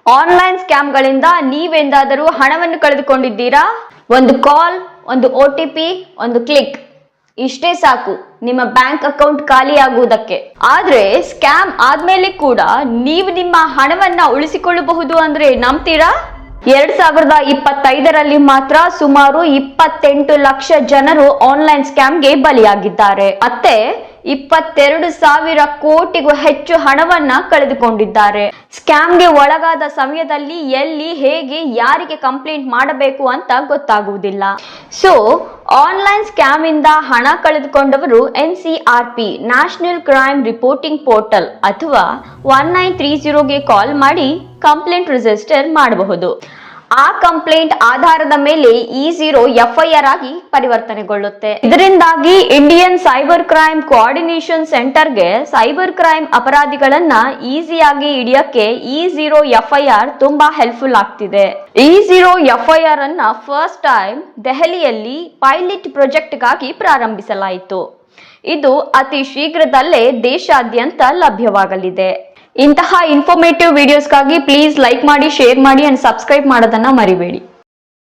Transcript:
Online ಸ್ಕ್ಯಾಮ್ಗಳಿಂದ ನೀವೆಂದಾದರೂ ಹಣವನ್ನು ಕಳೆದುಕೊಂಡಿದ್ದೀರಾ? ಒಂದು ಕಾಲ್, ಒಂದು OTP, ಒಂದು ಕ್ಲಿಕ್, ಇಷ್ಟೇ ಸಾಕು ನಿಮ್ಮ ಬ್ಯಾಂಕ್ ಅಕೌಂಟ್ ಖಾಲಿಯಾಗುವುದಕ್ಕೆ. ಆದ್ರೆ ಸ್ಕ್ಯಾಮ್ ಆದ್ಮೇಲೆ ಕೂಡ ನೀವು ನಿಮ್ಮ ಹಣವನ್ನ ಉಳಿಸಿಕೊಳ್ಳಬಹುದು ಅಂದ್ರೆ ನಂಬ್ತೀರಾ? 2025ರಲ್ಲಿ ಮಾತ್ರ ಸುಮಾರು 28 ಲಕ್ಷ ಜನರು ಆನ್ಲೈನ್ ಸ್ಕ್ಯಾಮ್ಗೆ ಬಲಿಯಾಗಿದ್ದಾರೆ. ಮತ್ತೆ 22,000 ಕೋಟಿಗೂ ಹೆಚ್ಚು ಹಣವನ್ನ ಕಳೆದುಕೊಂಡಿದ್ದಾರೆ. ಸ್ಕ್ಯಾಮ್ಗೆ ಒಳಗಾದ ಸಮಯದಲ್ಲಿ ಎಲ್ಲಿ, ಹೇಗೆ, ಯಾರಿಗೆ ಕಂಪ್ಲೇಂಟ್ ಮಾಡಬೇಕು ಅಂತ ಗೊತ್ತಾಗುವುದಿಲ್ಲ. ಸೊ ಆನ್ಲೈನ್ ಸ್ಕ್ಯಾಮ್ ಇಂದ ಹಣ ಕಳೆದುಕೊಂಡವರು NCRP national crime reporting portal ಅಥವಾ 1930ಗೆ ಕಾಲ್ ಮಾಡಿ ಕಂಪ್ಲೇಂಟ್ ರಿಜಿಸ್ಟರ್ ಮಾಡಬಹುದು. ಆ ಕಂಪ್ಲೇಂಟ್ ಆಧಾರದ ಮೇಲೆ E0 FIR ಆಗಿ ಪರಿವರ್ತನೆಗೊಳ್ಳುತ್ತೆ. ಇದರಿಂದಾಗಿ ಇಂಡಿಯನ್ ಸೈಬರ್ ಕ್ರೈಮ್ ಕೋಆರ್ಡಿನೇಷನ್ ಸೆಂಟರ್ಗೆ ಸೈಬರ್ ಕ್ರೈಮ್ ಅಪರಾಧಿಗಳನ್ನ ಈಸಿಯಾಗಿ ಹಿಡಿಯಕ್ಕೆ E0 FIR ತುಂಬಾ ಹೆಲ್ಪ್ಫುಲ್ ಆಗ್ತಿದೆ. E0 FIR ಅನ್ನ ಫಸ್ಟ್ ಟೈಮ್ ದೆಹಲಿಯಲ್ಲಿ ಪೈಲಟ್ ಪ್ರಾಜೆಕ್ಟ್ ಗಾಗಿ ಪ್ರಾರಂಭಿಸಲಾಯಿತು. ಇದು ಅತಿ ಶೀಘ್ರದಲ್ಲೇ ದೇಶಾದ್ಯಂತ ಲಭ್ಯವಾಗಲಿದೆ. ಇಂತಹ ಇನ್ಫಾರ್ಮೇಟಿವ್ ವಿಡಿಯೋಸ್ಗಾಗಿ ಪ್ಲೀಸ್ ಲೈಕ್ ಮಾಡಿ, ಶೇರ್ ಮಾಡಿ ಅಂಡ್ ಸಬ್ಸ್ಕ್ರೈಬ್ ಮಾಡೋದನ್ನ ಮರಿಬೇಡಿ.